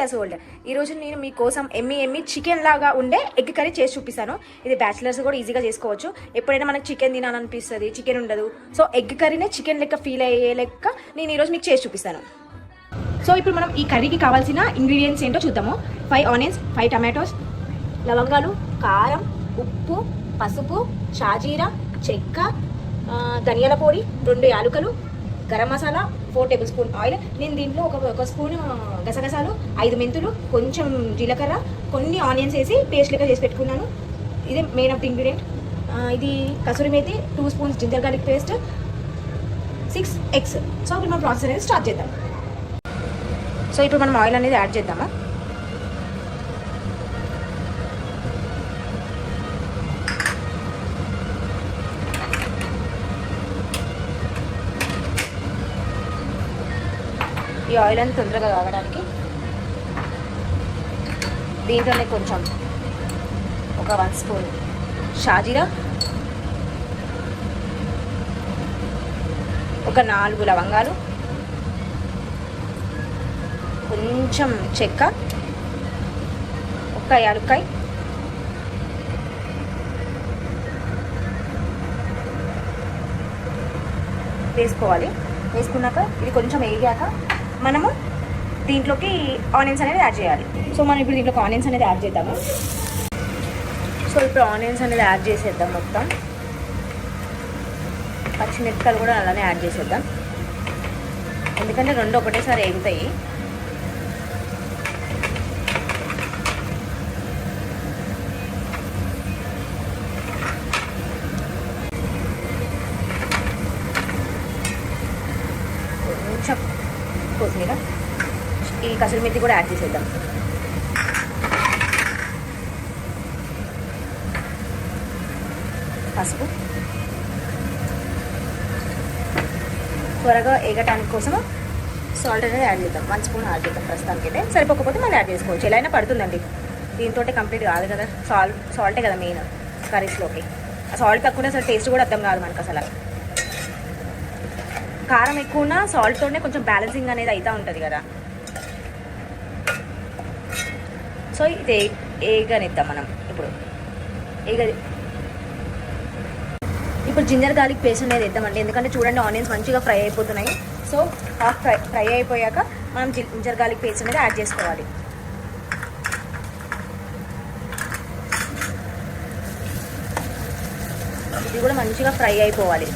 Yes old. ఈరోజు నేను మీకోసం ఎమ్మి చికెన్ లాగా ఉండే ఎగ్ కర్రీ చేసి చూపిస్తాను. ఇది బ్యాచిలర్స్ కూడా ఈజీగా చేసుకోవచ్చు. ఎప్పుడైనా మనకు చికెన్ తినాలనిపిస్తుంది, చికెన్ ఉండదు, సో ఎగ్ కర్రీనే చికెన్ లెక్క ఫీల్ అయ్యే లెక్క నేను ఈరోజు మీకు చేసి చూపిస్తాను. సో ఇప్పుడు మనం ఈ కర్రీకి కావాల్సిన ఇంగ్రీడియంట్స్ ఏంటో చూద్దాము. 5 ఆనియన్స్, 5 టమాటోస్, లవంగాలు, కారం, ఉప్పు, పసుపు, షాజీరా, చెక్క, ధనియాల పొడి, 2 యాలకులు, garam masala, 4 table spoon oil. నేను దీంట్లో ఒక స్పూన్ గసగసాలు, 5 మెంతులు, కొంచెం జీలకర్ర, కొన్ని ఆనియన్స్ వేసి పేస్ట్ లెక్క చేసి పెట్టుకున్నాను. ఇదే మెయిన్ ఆఫ్ ది ఇంగ్రీడియంట్. ఇది kasuri methi, 2 spoons ginger garlic paste, 6 eggs. So ఇప్పుడు మనం ప్రాసెస్ అనేది స్టార్ట్ చేద్దాం. సో ఇప్పుడు మనం ఆయిల్ అనేది యాడ్ చేద్దామా. ఈ ఆయిల్ అనేది తొందరగా కాగడానికి దీంట్లోనే కొంచెం ఒక 1 స్పూన్ షాజీరా, ఒక 4 లవంగాలు, కొంచెం చెక్క, ఒక యాలక్కాయ, వేసుకోవాలి. వేసుకున్నాక ఇది కొంచెం వేగాక మనము దీంట్లోకి ఆనియన్స్ అనేది యాడ్ చేయాలి. సో మనం ఇప్పుడు దీంట్లోకి ఆనియన్స్ అనేది యాడ్ చేద్దాము. సో ఇప్పుడు ఆనియన్స్ అనేది యాడ్ చేసేద్దాం. మొత్తం పచ్చిమిరపకాయలు కూడా అలానే యాడ్ చేసేద్దాం, ఎందుకంటే 2 ఒకటేసారి వేగుతాయి. కొంచెం కొత్తిమీర, ఈ కసూరి మేతి కూడా యాడ్ చేసేద్దాం. పసుపు త్వరగా వేగటానికి కోసం సాల్ట్ అనేది యాడ్ చేద్దాం. 1 స్పూన్ యాడ్ చేద్దాం. ప్రస్తుతానికి అయితే సరిపోకపోతే మళ్ళీ యాడ్ చేసుకోవచ్చు, ఎలా అయినా పడుతుందండి. దీంతో కంప్లీట్ కాదు కదా, సాల్టే కదా మెయిన్ కర్రీస్లోకి. ఆ సాల్ట్ తక్కువ అసలు టేస్ట్ కూడా అర్థం కాదు మనకు. అసలు కారం ఎక్కువ ఉన్నా సాల్ట్తోనే కొంచెం బ్యాలెన్సింగ్ అనేది అవుతూ ఉంటుంది కదా. సో ఇది ఏగనిద్దాం మనం. ఇప్పుడు జింజర్ గార్లిక్ పేస్ట్ అనేది వేద్దామండి, ఎందుకంటే చూడండి ఆనియన్స్ మంచిగా ఫ్రై అయిపోతున్నాయి. సో హాఫ్ ఫ్రై అయిపోయాక మనం జింజర్ గార్లిక్ పేస్ట్ అనేది యాడ్ చేసుకోవాలి. ఇది కూడా మంచిగా ఫ్రై అయిపోవాలి.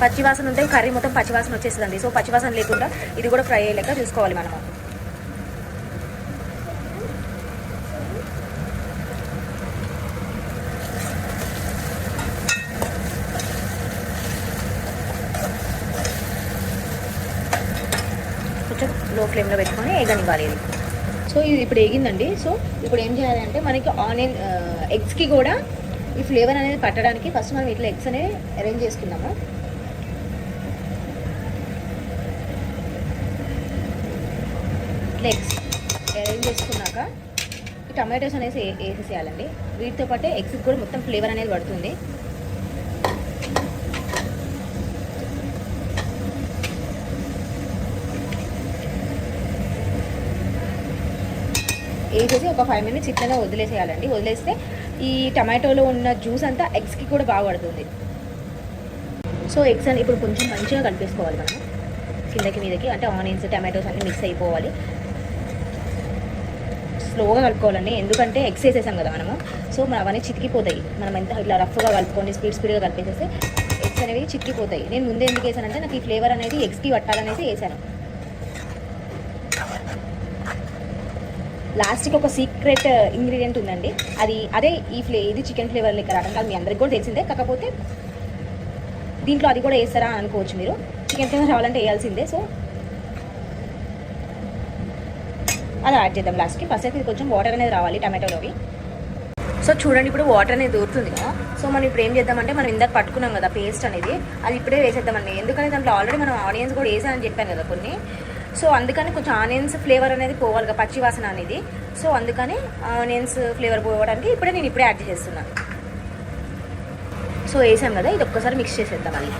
పచ్చివాసన ఉంటే కర్రీ మొత్తం పచ్చివాసన వచ్చేస్తుందండి. సో పచ్చివాసన లేకుండా ఇది కూడా ఫ్రై అయ్యేలాగా చూసుకోవాలి మనము. కొంచెం లో ఫ్లేమ్లో పెట్టుకొని వేగనివ్వాలి ఇది. సో ఇది ఇప్పుడు వేగిందండి. సో ఇప్పుడు ఏం చేయాలంటే మనకి ఆనియన్ ఎగ్స్కి కూడా ఈ ఫ్లేవర్ అనేది పట్టడానికి ఫస్ట్ మనం ఇట్లా ఎగ్స్ అనేది అరేంజ్ చేసుకుందాము. ఎగ్స్ అరేంజ్ చేసుకున్నాక ఈ టమాటోస్ అనేసి వేసేసేయాలండి. వీటితో పాటే ఎగ్స్కి కూడా మొత్తం ఫ్లేవర్ అనేది పడుతుంది. వేసేసి ఒక 5 మినిట్స్ ఇట్లనే వదిలేసేయాలండి. వదిలేస్తే ఈ టమాటోలో ఉన్న జ్యూస్ అంతా ఎగ్స్కి కూడా బాగా పడుతుంది. సో ఎగ్స్ అని ఇప్పుడు కొంచెం మంచిగా కలిపేసుకోవాలి మనం, కిందకి మీదకి, అంటే ఆనియన్స్ టమాటోస్ అన్నీ మిక్స్ అయిపోవాలి. స్లోగా కలుపుకోవాలండి, ఎందుకంటే ఎగ్స్ వేసేసాం కదా మనము. సో మనం అవన్నీ చితికిపోతాయి. మనం ఎంత ఇట్లా రఫ్గా కలుపుకొని స్పీడ్గా కలిపేసేస్తే ఎగ్స్ అనేవి చితికిపోతాయి. నేను ముందే ఎందుకు వేసానంటే నాకు ఈ ఫ్లేవర్ అనేది ఎగ్స్కి పట్టాలనేసి వేసాను. లాస్ట్కి ఒక సీక్రెట్ ఇంగ్రీడియంట్ ఉందండి, అదే ఇది చికెన్ ఫ్లేవర్ లెక్క రావడం కాదు, మీ అందరికి కూడా తెలిసిందే. కాకపోతే దీంట్లో అది కూడా వేస్తారా అని అనుకోవచ్చు మీరు. చికెన్ ఫ్లేవర్ రావాలంటే వేయాల్సిందే. సో అది యాడ్ చేద్దాం లాస్ట్కి. ఫస్ట్ అయితే ఇది కొంచెం వాటర్ అనేది రావాలి టమాటోలోవి. సో చూడండి ఇప్పుడు వాటర్ అనేది దూరుతుంది కదా. సో మనం ఇప్పుడు ఏం చేద్దామంటే మనం ఇందాక పట్టుకున్నాం కదా పేస్ట్ అనేది, అది ఇప్పుడే వేసేద్దామండి. ఎందుకంటే దాంట్లో ఆల్రెడీ మనం ఆనియన్స్ కూడా వేసానని చెప్పాను కదా కొన్ని. సో అందుకని కొంచెం ఆనియన్స్ ఫ్లేవర్ అనేది పోవాలి కదా, పచ్చి వాసన అనేది. సో అందుకని ఆనియన్స్ ఫ్లేవర్ పోవడానికి ఇప్పుడే యాడ్ చేస్తున్నాను. సో వేసాం కదా, ఇది ఒక్కసారి మిక్స్ చేసేద్దాం. మళ్ళీ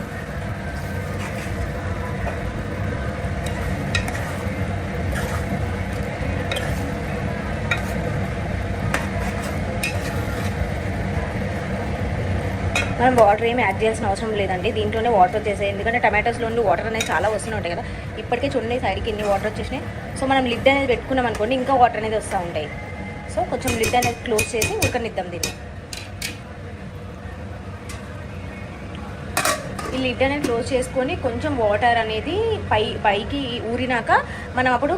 మనం వాటర్ ఏమి యాడ్ చేయాల్సిన అవసరం లేదండి, దీంట్లోనే వాటర్ వచ్చేసాయి. ఎందుకంటే టమాటోస్లో ఉండి వాటర్ అనేది చాలా వస్తూనే ఉంటాయి కదా. ఇప్పటికే చూడండి సైడ్కి ఎన్ని వాటర్ వచ్చేసినాయి. సో మనం లిడ్ అనేది పెట్టుకున్నాం అనుకోండి, ఇంకా వాటర్ అనేది వస్తూ ఉంటాయి. సో కొంచెం లిడ్ అనేది క్లోజ్ చేసి ఉడకనిద్దాం దీన్ని. ఈ లిడ్ అనేది క్లోజ్ చేసుకొని కొంచెం వాటర్ అనేది పైకి ఊరినాక మనం అప్పుడు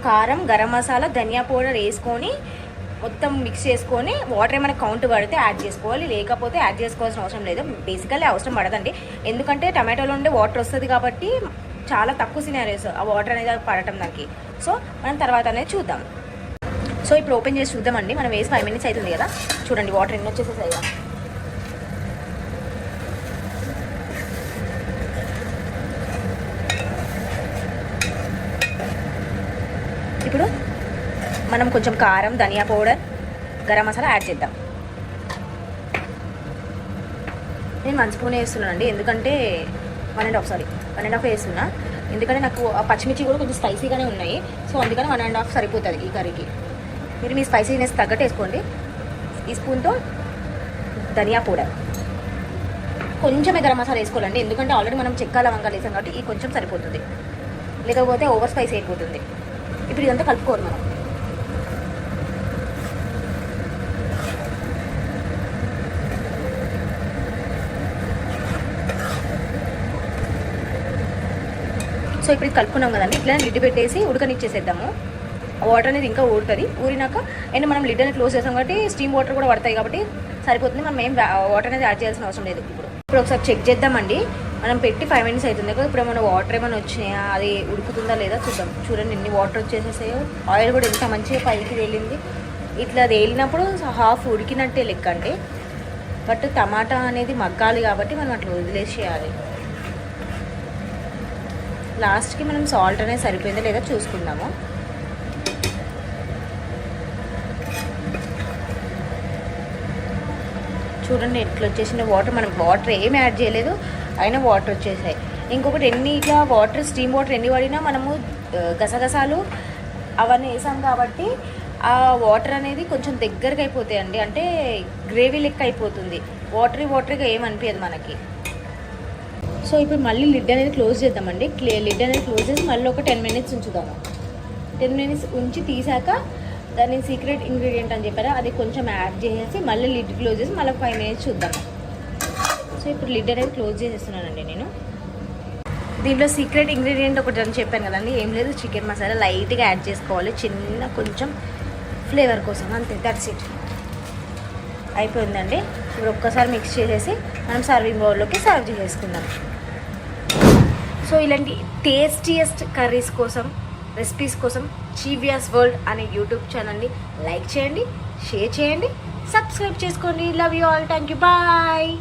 కారం, గరం మసాలా, ధనియా పౌడర్ వేసుకొని మొత్తం మిక్స్ చేసుకొని వాటర్ ఏమైనా కౌంట్ పడితే యాడ్ చేసుకోవాలి, లేకపోతే యాడ్ చేసుకోవాల్సిన అవసరం లేదు. బేసికల్లీ అవసరం పడదండి, ఎందుకంటే టమాటోలో ఉండే వాటర్ వస్తుంది కాబట్టి చాలా తక్కువ సినారియోస్ ఆ వాటర్ అనేది పడటం దానికి. సో మనం తర్వాత అనేది చూద్దాం. సో ఇప్పుడు ఓపెన్ చేసి చూద్దామండి. మనం వేసి 5 minutes అవుతుంది కదా, చూడండి వాటర్ ఎన్ని వచ్చేసేసాయి కదా. ఇప్పుడు మనం కొంచెం కారం, ధనియా పౌడర్, గరం మసాలా యాడ్ చేద్దాం. నేను 1 స్పూన్ వేస్తున్నానండి, ఎందుకంటే 1.5 వేస్తున్నా. ఎందుకంటే నాకు ఆ పచ్చిమిర్చి కూడా కొంచెం స్పైసీగానే ఉన్నాయి. సో అందుకని 1.5 సరిపోతుంది ఈ కర్రీకి. మీరు మీ స్పైసీనెస్ తగ్గట్టు వేసుకోండి. ఈ స్పూన్తో ధనియా పౌడర్, కొంచెమే గరం మసాలా వేసుకోవాలండి, ఎందుకంటే ఆల్రెడీ మనం చెక్క లవంగాలు వేసాం కాబట్టి ఈ కొంచెం సరిపోతుంది, లేకపోతే ఓవర్ స్పైసీ అయిపోతుంది. ఇప్పుడు ఇదంతా కలుపుకోవాలి మనం. సో ఇప్పుడు ఇది కలుపుకున్నాం కదండి, ఇట్లా లిడ్ పెట్టేసి ఉడకనిచ్చేసేద్దాము. వాటర్ అనేది ఇంకా ఊరుతుంది. ఊరినాక అండ్ మనం లిడ్ అనేది క్లోజ్ చేస్తాం కాబట్టి స్టీమ్ వాటర్ కూడా పడతాయి కాబట్టి సరిపోతుంది. మనం ఏం వాటర్ అనేది యాడ్ చేయాల్సిన అవసరం లేదు. ఇప్పుడు ఒకసారి చెక్ చేద్దామండి. మనం పెట్టి 5 minutes అవుతుంది కదా, ఇప్పుడు ఏమైనా వాటర్ ఏమైనా వచ్చినాయా, అది ఉడుకుతుందా లేదా చూద్దాం. చూడండి ఎన్ని వాటర్ వచ్చేసేసాయో, ఆయిల్ కూడా ఎంత మంచిగా పైకి తేలింది. ఇట్లా తేలినప్పుడు హాఫ్ ఉడికినట్టే లెక్క అండి. బట్ టమాటా అనేది మగ్గాలి కాబట్టి మనం అట్లా వదిలేసేయాలి. లాస్ట్కి మనం సాల్ట్ అనేది సరిపోయిందా లేదా చూసుకుందాము. చూడండి ఎట్లా వచ్చేసిన వాటర్, మనం వాటర్ ఏమి యాడ్ చేయలేదు అయినా వాటర్ వచ్చేసాయి. ఇంకొకటి ఎన్ని ఇట్లా వాటర్, స్టీమ్ వాటర్ ఎన్ని పడినా మనము గసగసాలు అవన్నీ వేసాం కాబట్టి ఆ వాటర్ అనేది కొంచెం దగ్గరగా అయిపోతాయండి, అంటే గ్రేవీ లెక్క అయిపోతుంది. వాటరీగా ఏమనిపించదు మనకి. సో ఇప్పుడు మళ్ళీ లిడ్ అనేది క్లోజ్ చేద్దామండి. లిడ్ అనేది క్లోజ్ చేసి మళ్ళీ ఒక 10 minutes ఉంచుదాము. 10 minutes ఉంచి తీసాక దాన్ని సీక్రెట్ ఇంగ్రీడియంట్ అని చెప్పారా, అది కొంచెం యాడ్ చేసేసి మళ్ళీ లిడ్ క్లోజ్ చేసి మళ్ళీ 5 minutes చూద్దాం. సో ఇప్పుడు లిడ్ అనేది క్లోజ్ చేసేస్తున్నానండి నేను. దీంట్లో సీక్రెట్ ఇంగ్రీడియంట్ ఒకటి అని చెప్పాను కదండి, ఏం లేదు, చికెన్ మసాలా లైట్గా యాడ్ చేసుకోవాలి, చిన్న కొంచెం ఫ్లేవర్ కోసం, అంతే, దట్స్ ఇట్. అయిపోయిందండి. ఇప్పుడు ఒక్కసారి మిక్స్ చేసేసి మనం సర్వింగ్ బౌల్లోకి సర్వ్ చేసేసుకుందాం. సో ఇలాంటి టేస్టీయెస్ట్ కర్రీస్ కోసం, రెసిపీస్ కోసం చీవియాస్ వరల్డ్ అనే యూట్యూబ్ ఛానల్ని లైక్ చేయండి, షేర్ చేయండి, సబ్స్క్రైబ్ చేసుకోండి. Love you all, thank you, bye.